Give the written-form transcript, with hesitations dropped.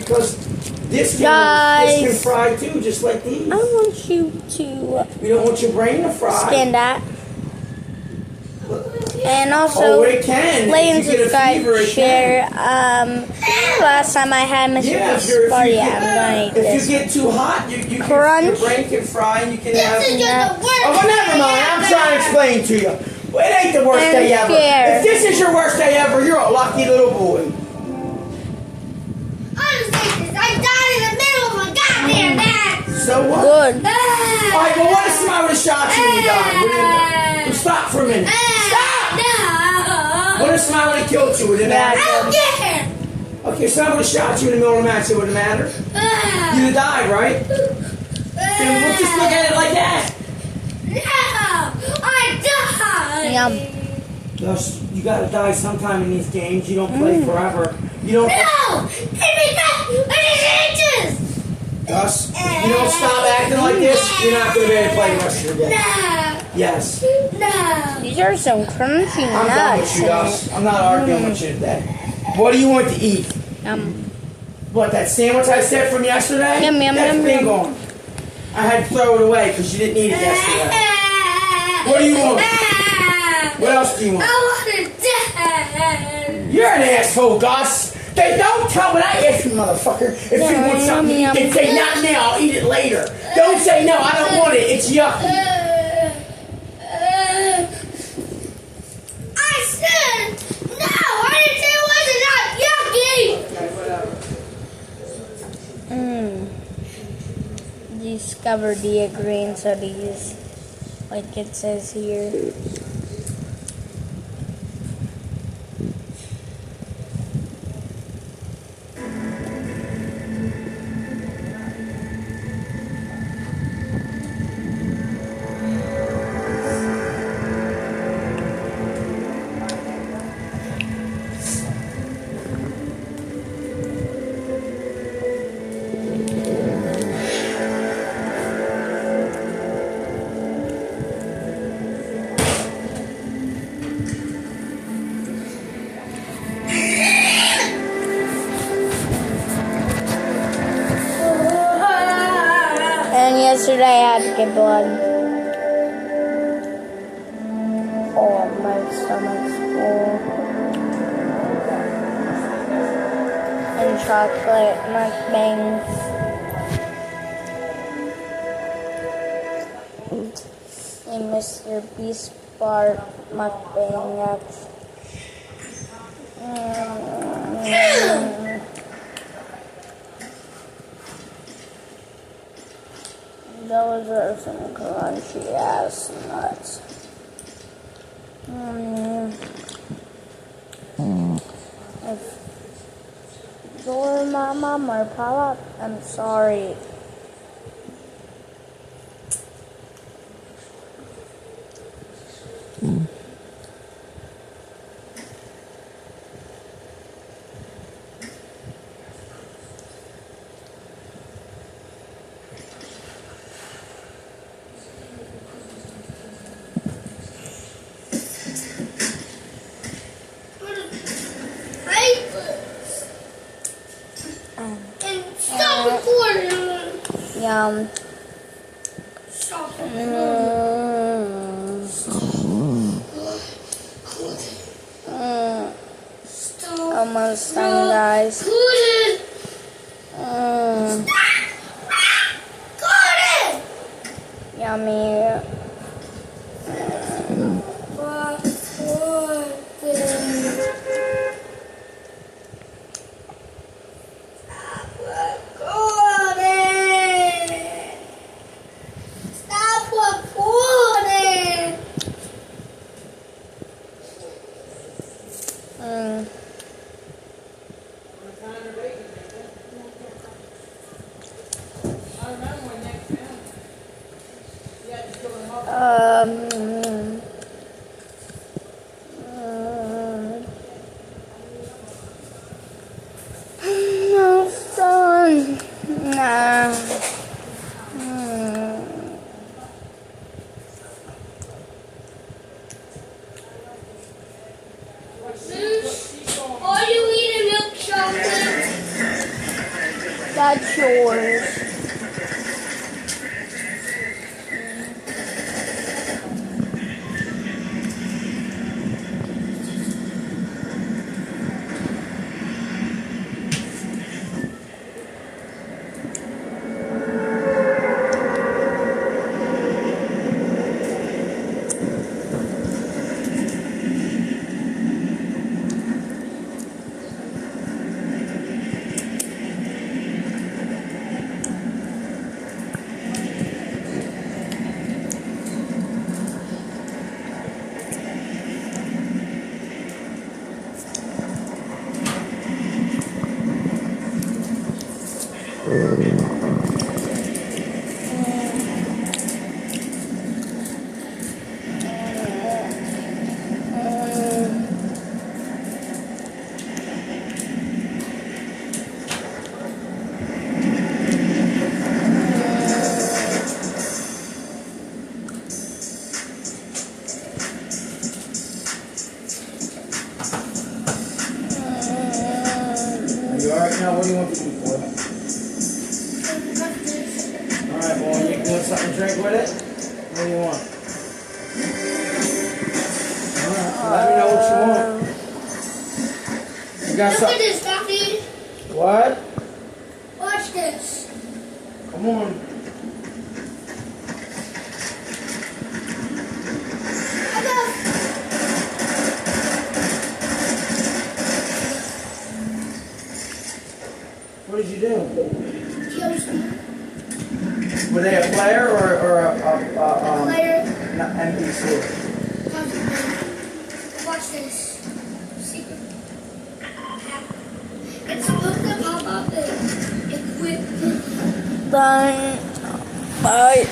because this can fry too, just like these. I want you to. You don't want your brain to fry. Scan that. And also, it can. like and subscribe, share. Last time I had Mr. Beast's party, I'm gonna eat this. If you get too hot, your brain can fry and you can have. This is just the worst. Oh, well, never mind. I'm trying to explain to you. Well, it ain't the worst day ever. If this is your worst day ever, you're a lucky little boy. I died in the middle of a goddamn match. So what? Good. Alright, well, what if somebody would have shot you when you died? Well, stop for a minute. Stop! No. What if somebody would have killed you? Would it matter? I don't care. Okay, if somebody would have shot you in the middle of the match, it wouldn't matter. You'd have died, right? Then we'll just look at it like that. No, I died. Yum. Gus, you gotta die sometime in these games. You don't play forever. You don't. No, give me that. I need ages. Gus, you don't stop acting like this, you're not gonna be able to play the rest of your day. No. Yes. No. These are some crunchy I'm done with nuts. you, Gus. I'm not arguing with you today. What do you want to eat? What, that sandwich I said from yesterday? Yum, yum, That's yum, been yum. gone. I had to throw it away because you didn't eat it yesterday. What do you want? What else do you want? I want to die. You're an asshole, Gus. They don't tell when I ask you, motherfucker. If you want something to eat, then say, not now, I'll eat it later. Don't say, no, I don't want it. It's yucky. I said, no, I didn't say it wasn't yucky. Discover the ingredients of these, like it says here. And yesterday I had to get blood. Oh, my stomach's full. And chocolate mukbangs. And Mr. Beast bar mukbang. That's. Those are some crunchy ass nuts. If you're my mom or papa, I'm sorry. And stop recording. Yum. Stop recording. Stop. Almost done, guys. Recording. Recording. Yummy. That's yours. You alright now? What do you want to do for it? Alright, well, you want something to drink with it? What do you want? Alright, let me know what you want. You got Look at something? this, Duffy. What? Watch this. Come on. What did you do? Were they a player or a Player. not NPC? Watch this. Secret. It's supposed to pop up and equip. Bye. Bye.